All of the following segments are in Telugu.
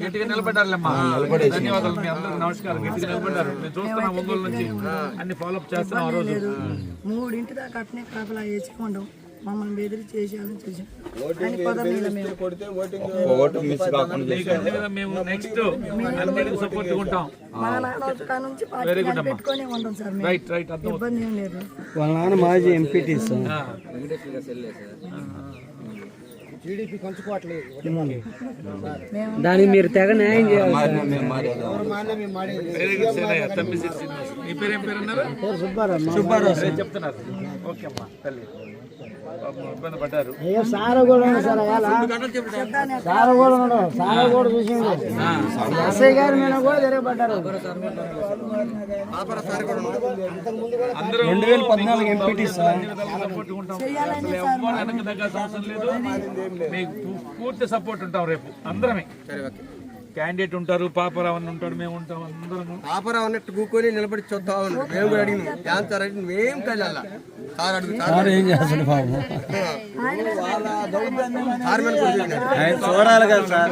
గట్టిగా నిలబడ్డారులేమ్మా. ధన్యవాదాలు మీ అందరికి నమస్కారం. గట్టిగా నిలబడ్డారు. మేము చూస్తున్నాం ఒంగోలు నుంచి అన్ని ఫాలోఅప్ చేస్తున్నాం. ఆ రోజు 3 దాకా అట్నే కాపలా వేసి ఉండం మమ్మల్ని బెదిరి చేసేయాలని చూసాం. మేము నెక్స్ట్ అన్నిటికీ సపోర్ట్ ఉంటాం. వెరీ గుడ్ పెట్టుకొని ఉంటాం సార్. రైట్ రైట్ ఇబ్బంది ఏం లేదు. వాళ్ళ నాన్న మాజీ ఎంపీటీ సార్. దానికి మీరు తెగ న్యాయం చేయాలి. మీ పేరు ఏం పేరు అన్నారు? సుబ్బారావు చెప్తున్నారు. ఓకే అమ్మా తల్లి ఇబ్బంది పడ్డారు. సార్ కూడా సార్ సార్ కూడా సార్ కూడా చూసి ఎస్ఐ గారి మీద కూడా తిరగబడ్డారు. 2014 ఎంపీటీ సార్. మీకు పూర్తి సపోర్ట్ ఉంటాం రేపు అందరమే. క్యాండిడేట్ ఉంటారు, పాపరావు అని ఉంటాడు, మేము ఉంటాం. అందరం పాపరావు అన్నట్టు కూకొని నిలబడి చూస్తా ఉన్నాం. మేము కూడా అడిగినాం క్యాన్సర్ అంటే మేము కళ్ళ ఏం చేస్తాడు బాబు ఆయన చూడాలి కదా సార్.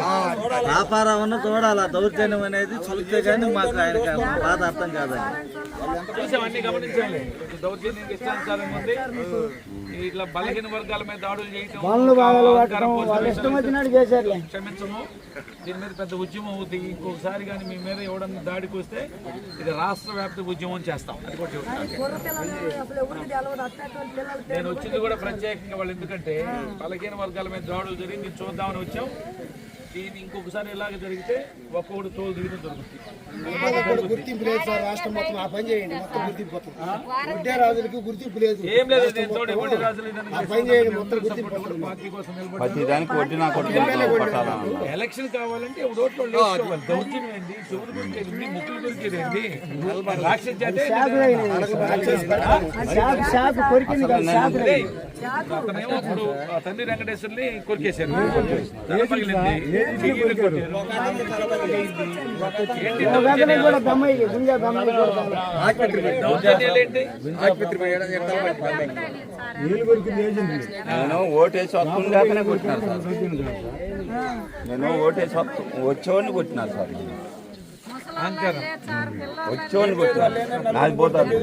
వ్యాపారం చూడాలి. దౌర్జన్యం అనేది చూస్తే కానీ మాకు ఆయన బాధ అర్థం కాదండి. చూసామన్నీ గమనించాలి. దౌర్జన్యం ఇష్టానుసారం ఉంది. ఇట్లా బలహీన వర్గాల మీద దాడులు చేయటం, క్షమించము. దీని మీద పెద్ద ఉద్యమం అవుతుంది. ఇంకొకసారి కానీ మీ మీద ఎవడన్నా దాడికి వస్తే ఇది రాష్ట్ర వ్యాప్త ఉద్యమం చేస్తాం. అది కూడా నేను వచ్చింది కూడా ప్రత్యేకంగా వాళ్ళు, ఎందుకంటే బలహీన వర్గాల మీద దాడులు జరిగి నేను చూద్దామని వచ్చాం. దీన్ని ఇంకొకసారి ఇలాగ జరిగితే ఒక్కొక్కటి తోలు దిగడం జరుగుతుంది. గుర్తింపు లేదు సార్. రాష్ట్రం మొత్తం ఆ పని చేయండి. మొత్తం గుర్తింపు వడ్డే రాజులకి గుర్తింపు లేదు. ఏం లేదు. వడ్డే రాజులు పార్టీ కోసం ఎలక్షన్ కావాలంటే ఓట్లు దౌర్జన్యం ఏంది, చెవులు కొరికేది, ముక్కులు కొరికేది, రాక్షస జాతి అతనేమో ఇప్పుడు తండ్రి వెంకటేశ్వర్ని కొరికేశారు. నేను ఓటేసి వస్తుందాకనే కొట్టినారు సార్. నేను ఓటేసి వచ్చేవాడిని కొట్టినారు సార్. వచ్చేవాడిని కొట్టినారు. నాకు పోతారు.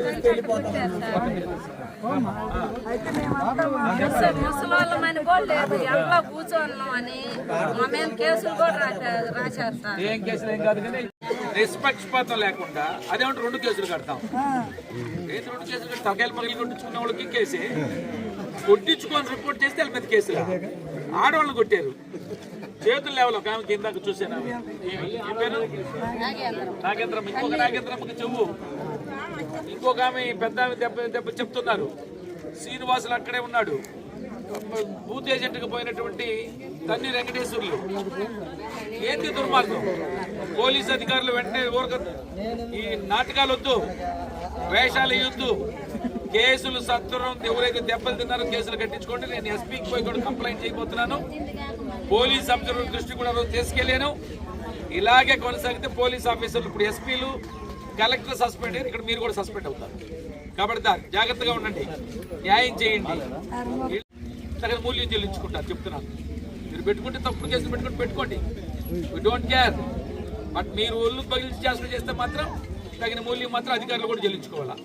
ముసలోళ్ళమని కూడా లేదు. ఎంట్లో కూర్చోన్నాం అని మా మీద కేసులు కూడా రాశారు సార్. ఏం కేసులు ఏం కాదు కానీ నిష్పక్షపాతం లేకుండా అదేమంటే 2 కేసులు కడతాం. 2 కేసులు కట్టి తలకాయలు పగిలి కొట్టించుకున్న వాళ్ళకి కేసే, కొట్టించుకొని రిపోర్ట్ చేస్తే వాళ్ళ మీద కేసులు. ఆడవాళ్ళు కొట్టారు చేతులు లేవలో. ఒక ఆమె కిందాక చూసాను. నాగేంద్రమ్మ, ఇంకొక నాగేంద్రమ్మకి చెవు, ఇంకొక ఆమె పెద్ద ఆమె దెబ్బ చెప్తున్నారు. శ్రీనివాసులు అక్కడే ఉన్నాడు. బూత్ ఏజెంట్కి పోయినటువంటి తన్ని వెంకటేశ్వర్లు. ఏంటి దుర్మార్గం? పోలీస్ అధికారులు వెంటనే ఈ నాటకాలు వద్దు, వేషాలు వేయొద్దు. కేసులు సత్వరం, ఎవరైతే దెబ్బలు తిన్నారో కేసులు కట్టించుకోండి. నేను ఎస్పీకి పోయి కూడా కంప్లైంట్ చేయబోతున్నాను. పోలీస్ అబ్జర్వర్ దృష్టి కూడా తీసుకెళ్లాను. ఇలాగే కొనసాగితే పోలీస్ ఆఫీసర్లు, ఇప్పుడు ఎస్పీలు, కలెక్టర్ సస్పెండ్ అయ్యారు. ఇక్కడ మీరు కూడా సస్పెండ్ అవుతారు. కాబట్టి జాగ్రత్తగా ఉండండి, న్యాయం చేయండి. తగిన మూల్యం చెల్లించుకుంటారు చెప్తున్నాను. మీరు పెట్టుకుంటే తప్పుడు కేసులు పెట్టుకోండి. We don't care. బట్ మీరు ఒళ్ళు పగిలించి చేస్తే మాత్రం తగిన మూల్యం మాత్రం అధికారులు కూడా చెల్లించుకోవాలా.